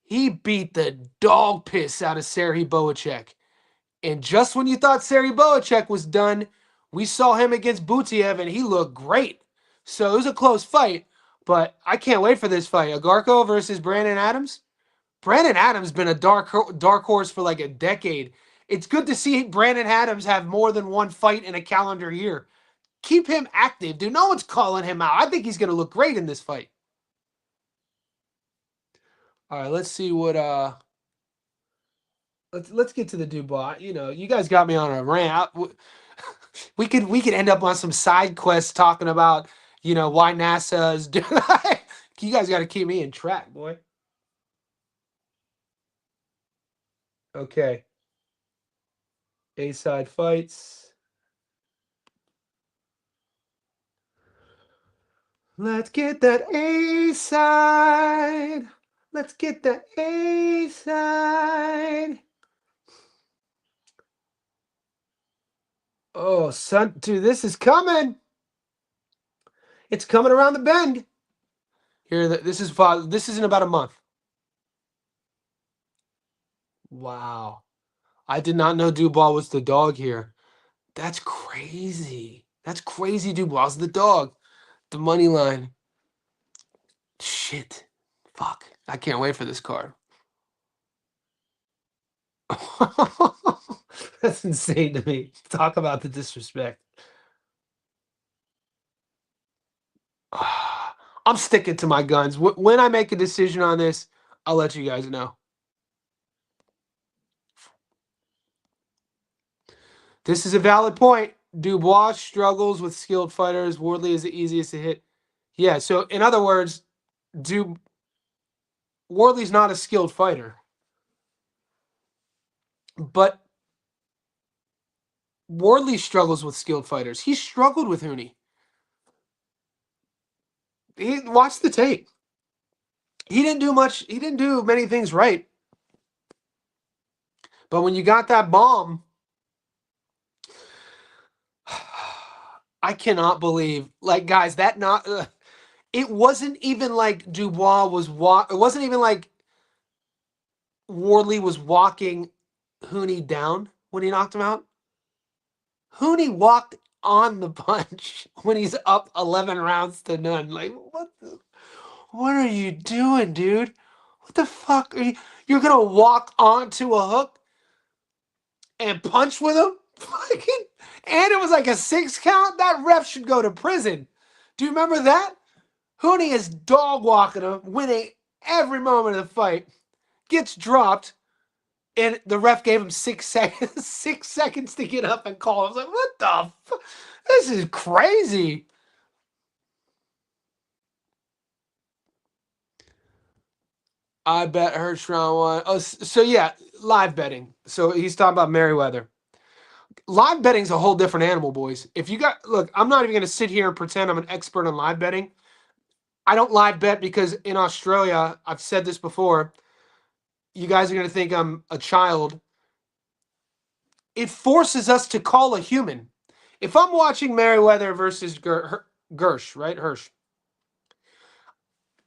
he beat the dog piss out of Serhii Boacek. And just when you thought Serhii Boacek was done, we saw him against Butiev, and he looked great. So it was a close fight, but I can't wait for this fight. Agarko versus Brandon Adams. Brandon Adams been a dark horse for like a decade. It's good to see Brandon Adams have more than one fight in a calendar year. Keep him active, dude. No one's calling him out. I think he's going to look great in this fight. All right, let's see what let's get to the Dubois. You know, you guys got me on a rant. We could end up on some side quests talking about, you know, why NASA is doing. You guys got to keep me in track, boy. Okay. A-side fights. Let's get that A-side. Let's get that A-side. Oh, son, dude, this is coming. It's coming around the bend. Here, this is in about a month. Wow. I did not know Dubois was the dog here. That's crazy. That's crazy. Dubois is the dog. The money line. Shit. Fuck. I can't wait for this card. That's insane to me. Talk about the disrespect. I'm sticking to my guns. When I make a decision on this, I'll let you guys know. This is a valid point. Dubois struggles with skilled fighters. Wardley is the easiest to hit. Yeah, so in other words, Wardley's not a skilled fighter. But Wardley struggles with skilled fighters. He struggled with Huni. Watch the tape. He didn't do much. He didn't do many things right. But when you got that bomb, I cannot believe, like, guys, that not. It wasn't even like Dubois was it wasn't even like Wardley was walking Huni down when he knocked him out. Huni walked on the punch when he's up 11 rounds to none. Like, what are you doing, dude? What the fuck are you? You're gonna walk onto a hook and punch with him? And it was like a 6 count. That ref should go to prison. Do you remember that? Huni is dog walking him, winning every moment of the fight. Gets dropped, and the ref gave him 6 seconds. 6 seconds to get up and call. I was like, what the? This is crazy. I bet Hirsch round one. Oh, so yeah, live betting. So he's talking about Merriweather. Live betting's a whole different animal, boys. If you got, look, I'm not even going to sit here and pretend I'm an expert on live betting. I don't live bet because in Australia, I've said this before, you guys are going to think I'm a child. It forces us to call a human. If I'm watching Merriweather versus Gersh, right? Hirsch.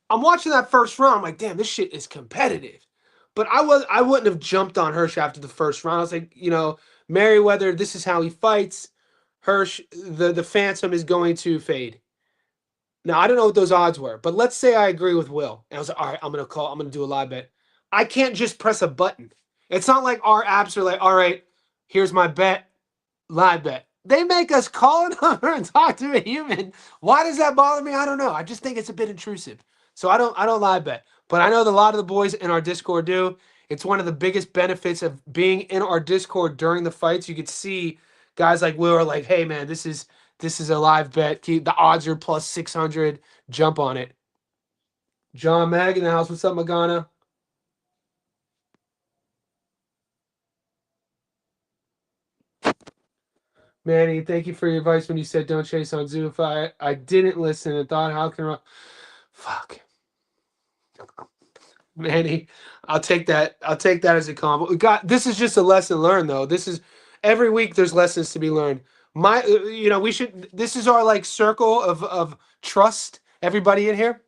I'm watching that first round. I'm like, damn, this shit is competitive. But I wouldn't have jumped on Hirsch after the first round. I was like, you know, Merriweather, this is how he fights. Hirsch, the Phantom is going to fade. Now I don't know what those odds were, but let's say I agree with Will, and I was like, all right, I'm gonna do a live bet. I can't just press a button. It's not like our apps are like, all right, here's my bet, live bet. They make us call a number and talk to a human. Why does that bother me? I don't know. I just think it's a bit intrusive. So I don't live bet. But I know that a lot of the boys in our Discord do. It's one of the biggest benefits of being in our Discord during the fights. You could see guys like Will are like, hey man, this is a live bet. The odds are plus 600. Jump on it. John Mag in the house. What's up, Magana? Manny, thank you for your advice when you said don't chase on Zoo. If I didn't listen and thought, how can I... Fuck. Manny, I'll take that. I'll take that as a compliment. This is just a lesson learned, though. This is every week. There's lessons to be learned. We should. This is our like circle of trust. Everybody in here.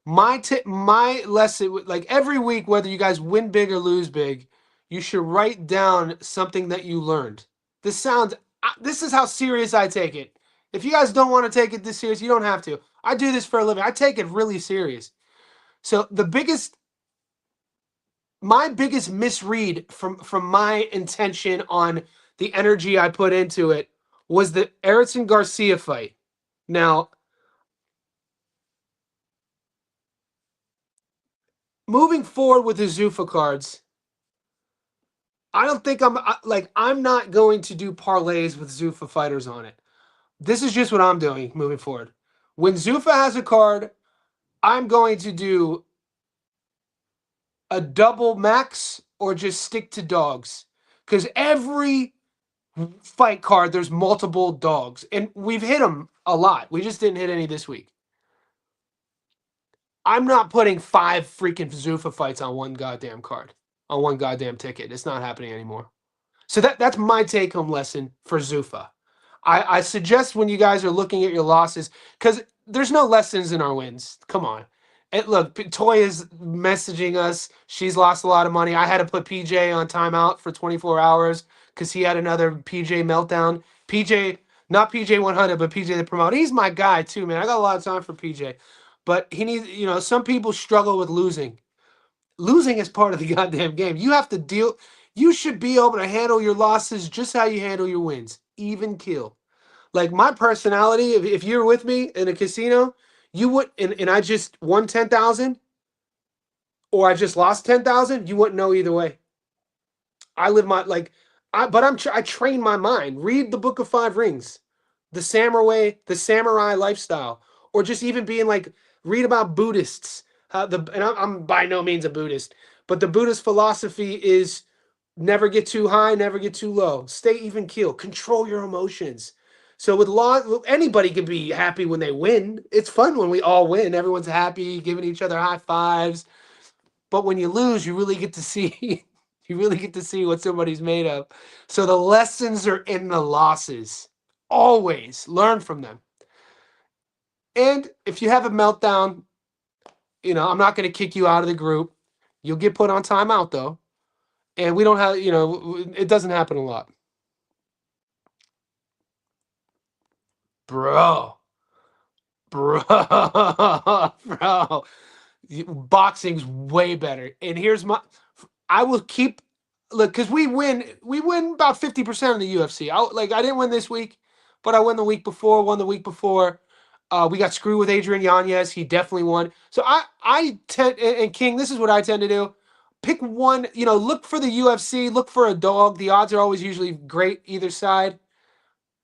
My lesson, like every week, whether you guys win big or lose big, you should write down something that you learned. This is how serious I take it. If you guys don't want to take it this serious, you don't have to. I do this for a living. I take it really serious. So my biggest misread from my intention on the energy I put into it was the Arslanbek fight. Now, moving forward with the Zuffa cards, I don't think I'm not going to do parlays with Zuffa fighters on it. This is just what I'm doing moving forward. When Zuffa has a card, I'm going to do a double max or just stick to dogs. Because every fight card, there's multiple dogs. And we've hit them a lot. We just didn't hit any this week. I'm not putting 5 freaking Zuffa fights on one goddamn card, on one goddamn ticket. It's not happening anymore. So that's my take-home lesson for Zuffa. I suggest when you guys are looking at your losses, because there's no lessons in our wins. Come on. And look, Toya's messaging us. She's lost a lot of money. I had to put PJ on timeout for 24 hours because he had another PJ meltdown. PJ, not PJ 100, but PJ the promoter. He's my guy too, man. I got a lot of time for PJ. But he needs, some people struggle with losing. Losing is part of the goddamn game. You have to deal. You should be able to handle your losses just how you handle your wins. Even kill. Like my personality, if you're with me in a casino, you would, and I just won 10,000 or I just lost 10,000, you wouldn't know either way. I live my, I train my mind. Read the Book of Five Rings, the samurai lifestyle, or just even being like, read about Buddhists. I'm by no means a Buddhist, but the Buddhist philosophy is never get too high, never get too low. Stay even keel. Control your emotions. So with anybody can be happy when they win. It's fun when we all win. Everyone's happy, giving each other high fives. But when you lose, you really get to see you really get to see what somebody's made of. So the lessons are in the losses. Always learn from them. And if you have a meltdown, I'm not going to kick you out of the group. You'll get put on timeout though. And we don't have, it doesn't happen a lot. Bro. Boxing's way better. And I will keep, look, because we win about 50% of the UFC. I didn't win this week, but I won the week before, won the week before. We got screwed with Adrian Yanez. He definitely won. So I tend, and King, this is what I tend to do. Pick one, look for the UFC, look for a dog. The odds are always usually great either side.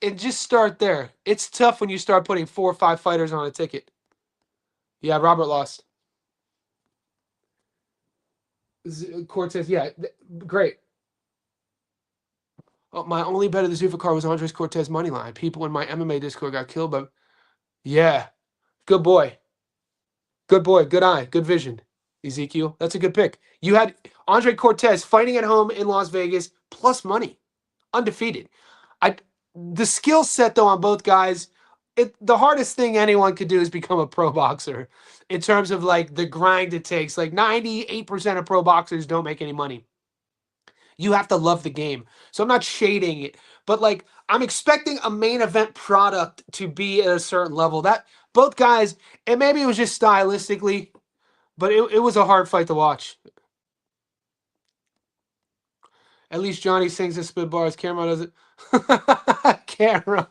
And just start there. It's tough when you start putting 4 or 5 fighters on a ticket. Yeah, Robert lost. Cortez, yeah, great. Oh, my only bet of the Zuffa card was Andres Cortez money line. People in my MMA Discord got killed, but yeah, good boy. Good boy, good eye, good vision. Ezekiel, that's a good pick. You had Andre Cortez fighting at home in Las Vegas, plus money, undefeated. The skill set though on both guys, the hardest thing anyone could do is become a pro boxer. In terms of like the grind it takes, like 98% of pro boxers don't make any money. You have to love the game. So I'm not shading it, but like I'm expecting a main event product to be at a certain level. That both guys, and maybe it was just stylistically, but it was a hard fight to watch. At least Johnny sings and spit bars. Cameron doesn't. Cameron.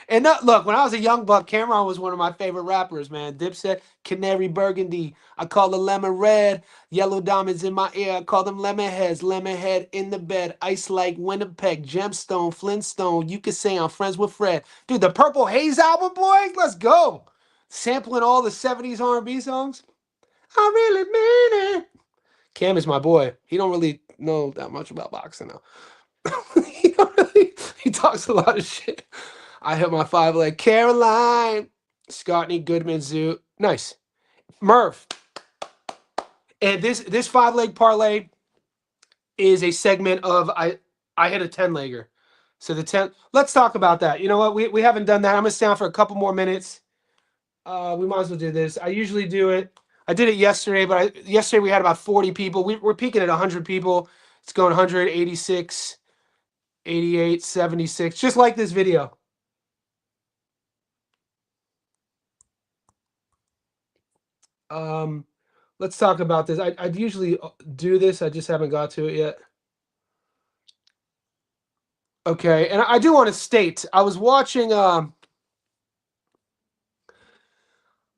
And look, when I was a young buck, Cameron was one of my favorite rappers, man. Dipset, Canary Burgundy. I call the lemon red. Yellow diamonds in my ear. I call them lemon heads. Lemon head in the bed. Ice like Winnipeg. Gemstone, Flintstone. You could say I'm friends with Fred. Dude, the Purple Haze album, boy. Let's go. Sampling all the 70s R&B songs. I really mean it. Cam is my boy. He don't really know that much about boxing though. He talks a lot of shit. I hit my 5-leg. Caroline. Scottney Goodman Zoo. Nice. Murph. And this 5-leg parlay is a segment of I hit a 10-legger. So the 10. Let's talk about that. You know what? We haven't done that. I'm gonna stay on for a couple more minutes. We might as well do this. I usually do it. I did it yesterday, but yesterday we had about 40 people. We're peaking at 100 people. It's going 186, 88, 76, just like this video. Let's talk about this. I'd usually do this. I just haven't got to it yet. Okay, and I do want to state, I was watching...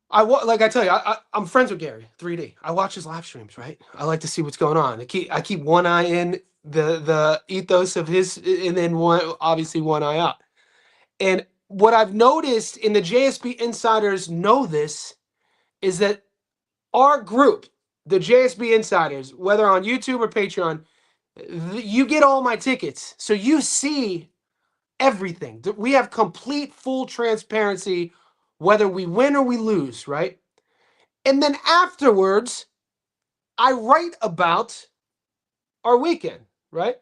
like I tell you, I'm friends with Gary 3D. I watch his live streams, right? I like to see what's going on. I keep one eye in the ethos of his, and then obviously one eye out. And what I've noticed, in the JSB insiders know this, is that our group, the JSB insiders, whether on YouTube or Patreon, you get all my tickets, so you see everything. We have complete, full transparency, whether we win or we lose, right? And then afterwards, I write about our weekend, right?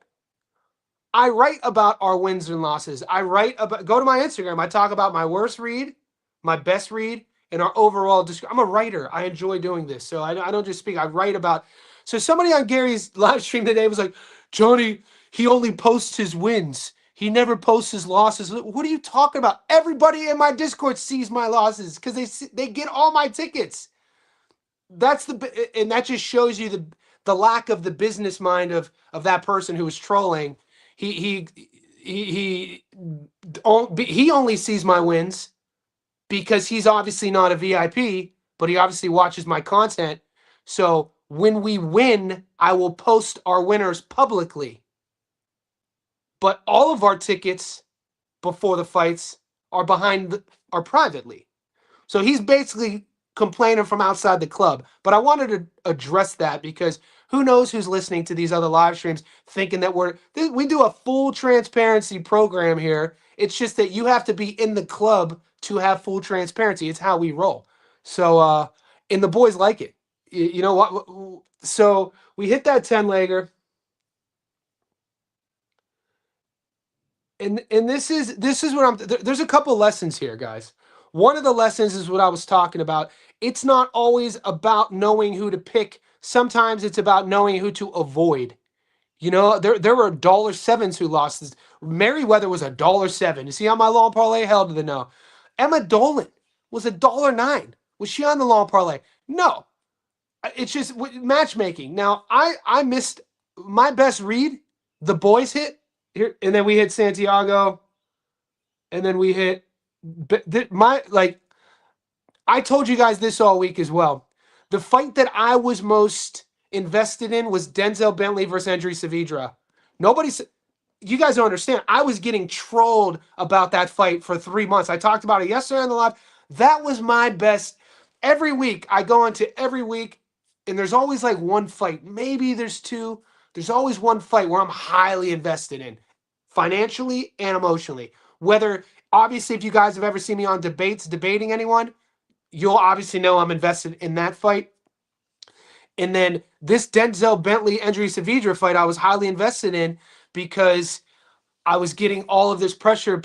I write about our wins and losses. I write about, go to my Instagram. I talk about my worst read, my best read, and our overall. I'm a writer. I enjoy doing this. So I don't just speak. I write about. So somebody on Gary's live stream today was like, Johnny, he only posts his wins. He never posts his losses. What are you talking about? Everybody in my Discord sees my losses because they get all my tickets. And that just shows you the lack of the business mind of that person who was trolling. He only sees my wins because he's obviously not a VIP, but he obviously watches my content. So when we win, I will post our winners publicly. But all of our tickets before the fights are privately. So he's basically complaining from outside the club. But I wanted to address that because who knows who's listening to these other live streams thinking that we do a full transparency program here. It's just that you have to be in the club to have full transparency. It's how we roll. So, and the boys like it. You know what? So we hit that 10-legger. And this is what there's a couple lessons here, guys. One of the lessons is what I was talking about. It's not always about knowing who to pick. Sometimes it's about knowing who to avoid. You know, there were $7s who lost this. Merriweather was $7. You see how my long parlay held to the no. Emma Dolan was $9. Was she on the long parlay? No. It's just matchmaking. Now, I missed my best read. The boys hit here, and then we hit Santiago, and then we hit I told you guys this all week as well. The fight that I was most invested in was Denzel Bentley versus Andrei Saavedra. You guys don't understand. I was getting trolled about that fight for 3 months. I talked about it yesterday on the live. That was my best. Every week, I go into every week, and there's always like one fight. Maybe there's two. There's always one fight where I'm highly invested in, financially and emotionally. Obviously, if you guys have ever seen me on debates debating anyone, you'll obviously know I'm invested in that fight. And then this Denzel Bentley Andrei Saavedra fight, I was highly invested in because I was getting all of this pressure.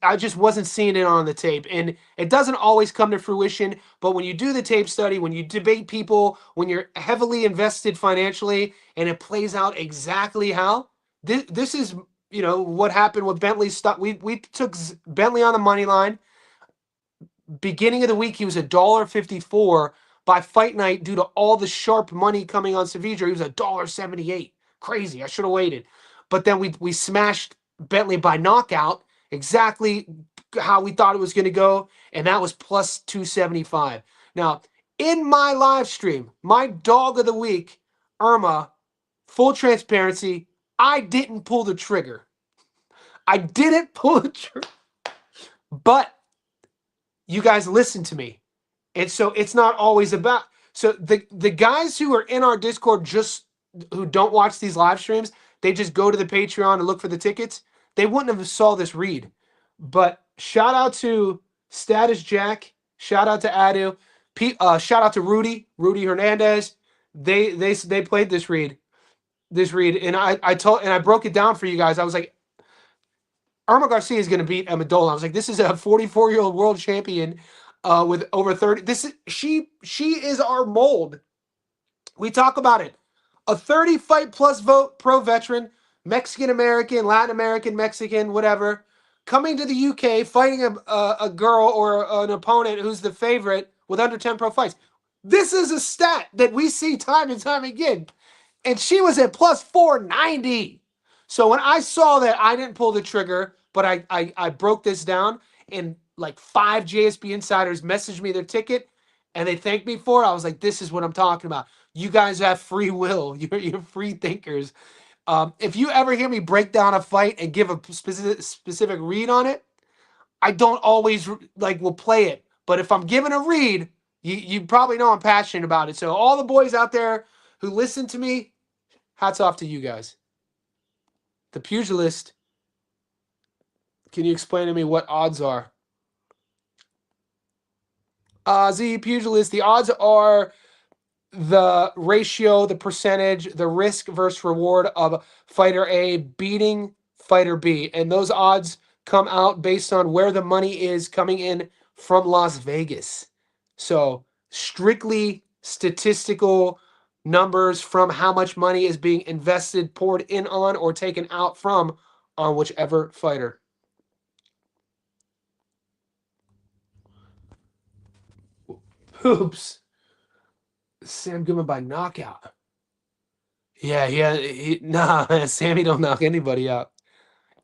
I just wasn't seeing it on the tape. And it doesn't always come to fruition. But when you do the tape study, when you debate people, when you're heavily invested financially, and it plays out exactly how, this is what happened with Bentley stuff. We took Bentley on the money line. Beginning of the week, he was $1.54. By fight night, due to all the sharp money coming on Saavedra, he was $1.78. Crazy. I should have waited. But then we smashed Bentley by knockout, exactly how we thought it was going to go, and that was plus 275. Now, in my live stream, my dog of the week, Irma, full transparency, I didn't pull the trigger. I didn't pull the trigger. But you guys listen to me. And so it's not always about. So the guys who are in our Discord, just who don't watch these live streams, they just go to the Patreon and look for the tickets. They wouldn't have saw this read. But shout out to Status Jack. Shout out to Adu. Shout out to Rudy Hernandez. They played this read. And I broke it down for you guys. I was like, Irma Garcia is going to beat Amendola. I was like, this is a 44-year-old world champion with over 30. She is our mold. We talk about it. A 30-fight plus vote pro veteran, Mexican-American, Latin American, Mexican, whatever, coming to the UK, fighting a girl or an opponent who's the favorite with under 10 pro fights. This is a stat that we see time and time again. And she was at plus 490. So when I saw that, I didn't pull the trigger, but I broke this down, and like 5 JSB insiders messaged me their ticket, and they thanked me for it. I was like, this is what I'm talking about. You guys have free will. You're free thinkers. If you ever hear me break down a fight and give a specific read on it, I don't always will play it. But if I'm giving a read, you probably know I'm passionate about it. So all the boys out there who listen to me, hats off to you guys. The pugilist. Can you explain to me what odds are? The pugilist. The odds are the ratio, the percentage, the risk versus reward of fighter A beating fighter B. And those odds come out based on where the money is coming in from Las Vegas. So strictly statistical numbers from how much money is being invested, poured in on, or taken out from on whichever fighter. Oops. Sam Goodman by knockout. Yeah, nah, Sammy don't knock anybody out.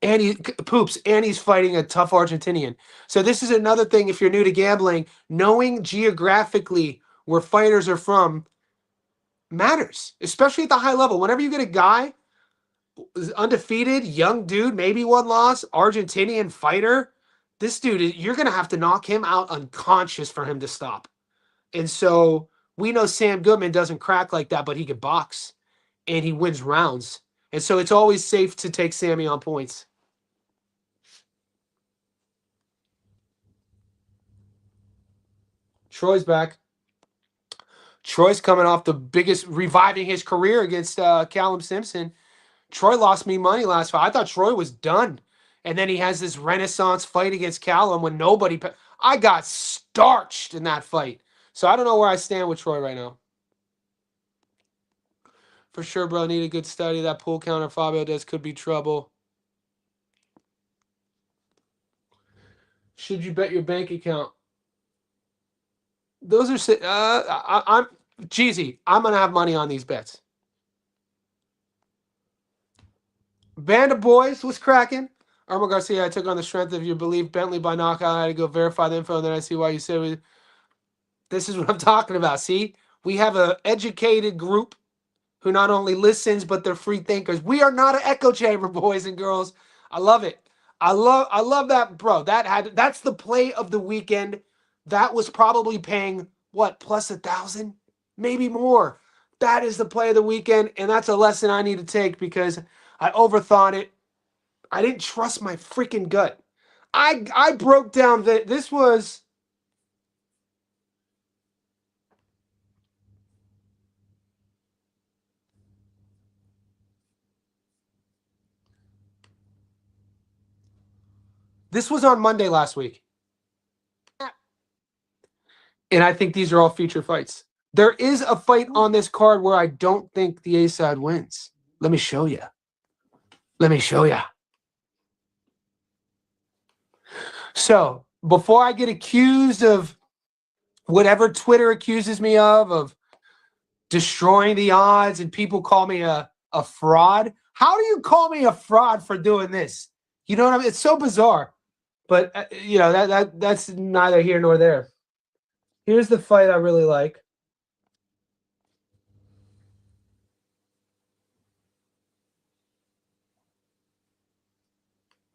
And he's fighting a tough Argentinian. So this is another thing, if you're new to gambling, knowing geographically where fighters are from matters, especially at the high level. Whenever you get a guy, undefeated, young dude, maybe one loss, Argentinian fighter, this dude, you're going to have to knock him out unconscious for him to stop. And so we know Sam Goodman doesn't crack like that, but he can box, and he wins rounds. And so it's always safe to take Sammy on points. Troy's back. Troy's coming off the biggest, reviving his career against Callum Simpson. Troy lost me money last fight. I thought Troy was done. And then he has this renaissance fight against Callum when nobody... I got starched in that fight. So I don't know where I stand with Troy right now. For sure, bro. Need a good study. That pool counter Fabio does could be trouble. Should you bet your bank account? Those are... I'm Jeezy, I'm going to have money on these bets. Band of Boys was cracking. Irma Garcia, I took on the strength of your belief. Bentley by knockout. I had to go verify the info, and then I see why you said it. This is what I'm talking about. See, we have an educated group who not only listens, but they're free thinkers. We are not an echo chamber, boys and girls. I love it. I love that, bro. That's the play of the weekend. That was probably paying what, plus 1,000, maybe more. That is the play of the weekend, and that's a lesson I need to take because I overthought it. I didn't trust my freaking gut. I broke down that this was... This was on Monday last week. And I think these are all feature fights. There is a fight on this card where I don't think the A side wins. Let me show you. So before I get accused of whatever Twitter accuses me of destroying the odds and people call me a fraud. How do you call me a fraud for doing this? You know what I mean? It's so bizarre. But that's neither here nor there. Here's the fight I really like.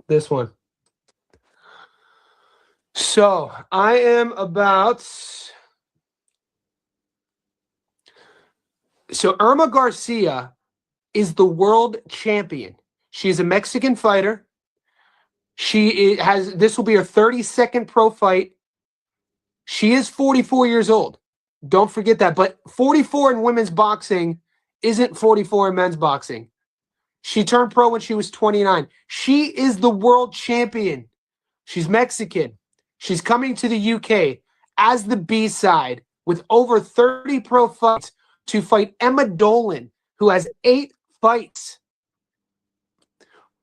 This one. So I am about. So Irma Garcia is the world champion. She's a Mexican fighter. This will be her 32nd pro fight. She is 44 years old. Don't forget that. But 44 in women's boxing isn't 44 in men's boxing. She turned pro when she was 29. She is the world champion. She's Mexican. She's coming to the UK as the B-side with over 30 pro fights to fight Emma Dolan, who has 8 fights.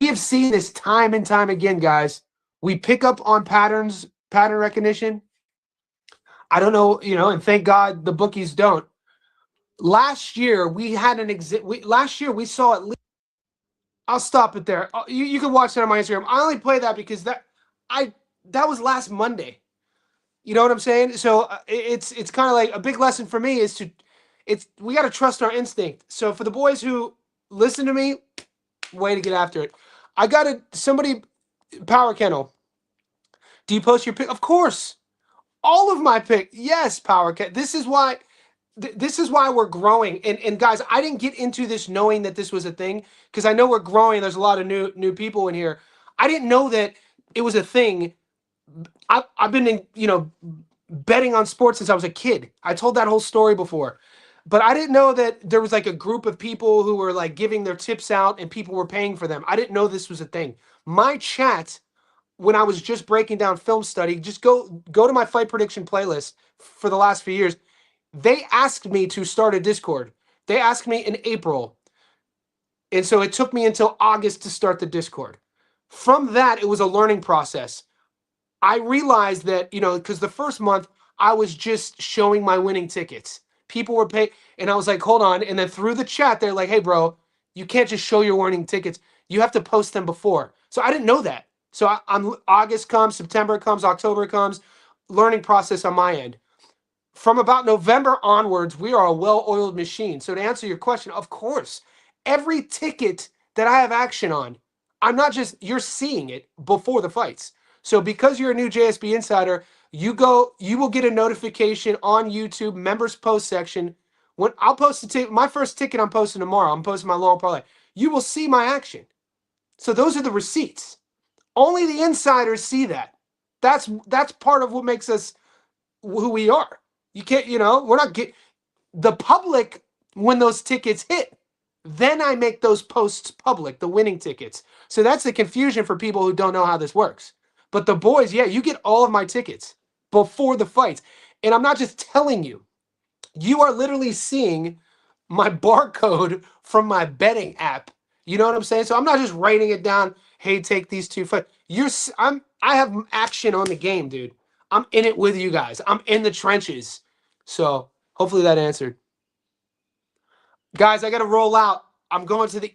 We have seen this time and time again, guys. We pick up on pattern recognition. I don't know, and thank God the bookies don't. Last year, we had last year we saw at least. I'll stop it there. You can watch that on my Instagram. I only play that because that was last Monday. You know what I'm saying? So it's kind of like a big lesson for me is we got to trust our instinct. So for the boys who listen to me, way to get after it. I got somebody, Power Kennel. Do you post your pick? Of course. All of my pick. Yes, Power Kennel. This is why we're growing. And guys, I didn't get into this knowing that this was a thing because I know we're growing. There's a lot of new people in here. I didn't know that it was a thing. I've been betting on sports since I was a kid. I told that whole story before. But I didn't know that there was like a group of people who were like giving their tips out and people were paying for them. I didn't know this was a thing. My chat, when I was just breaking down film study, just go to my fight prediction playlist for the last few years. They asked me to start a Discord. They asked me in April. And so it took me until August to start the Discord. From that, it was a learning process. I realized that, because the first month I was just showing my winning tickets. People were paying, and I was like, hold on. And then through the chat, they're like, hey, bro, you can't just show your winning tickets. You have to post them before. So I didn't know that. So I'm August comes, September comes, October comes, learning process on my end. From about November onwards, we are a well-oiled machine. So to answer your question, of course, every ticket that I have action on, you're seeing it before the fights. So because you're a new JSB Insider, you will get a notification on YouTube members post section. When I'll post my first ticket I'm posting tomorrow, I'm posting my long parlay. You will see my action. So those are the receipts. Only the insiders see that. That's part of what makes us who we are. You can't, we're not the public when those tickets hit. Then I make those posts public, the winning tickets. So that's the confusion for people who don't know how this works. But the boys, yeah, you get all of my tickets before the fights. And I'm not just telling you. You are literally seeing my barcode from my betting app. You know what I'm saying? So I'm not just writing it down, hey, take these 2 fights. I have action on the game, dude. I'm in it with you guys. I'm in the trenches. So hopefully that answered. Guys, I got to roll out. I'm going to the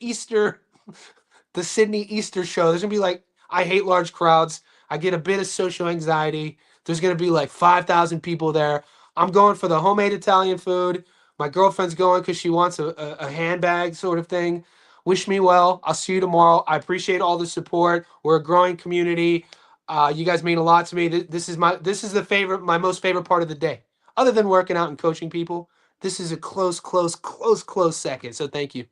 Sydney Easter show. There's going to be like, I hate large crowds. I get a bit of social anxiety. There's going to be like 5,000 people there. I'm going for the homemade Italian food. My girlfriend's going because she wants a handbag sort of thing. Wish me well. I'll see you tomorrow. I appreciate all the support. We're a growing community. You guys mean a lot to me. This is my most favorite part of the day. Other than working out and coaching people, this is a close second. So thank you.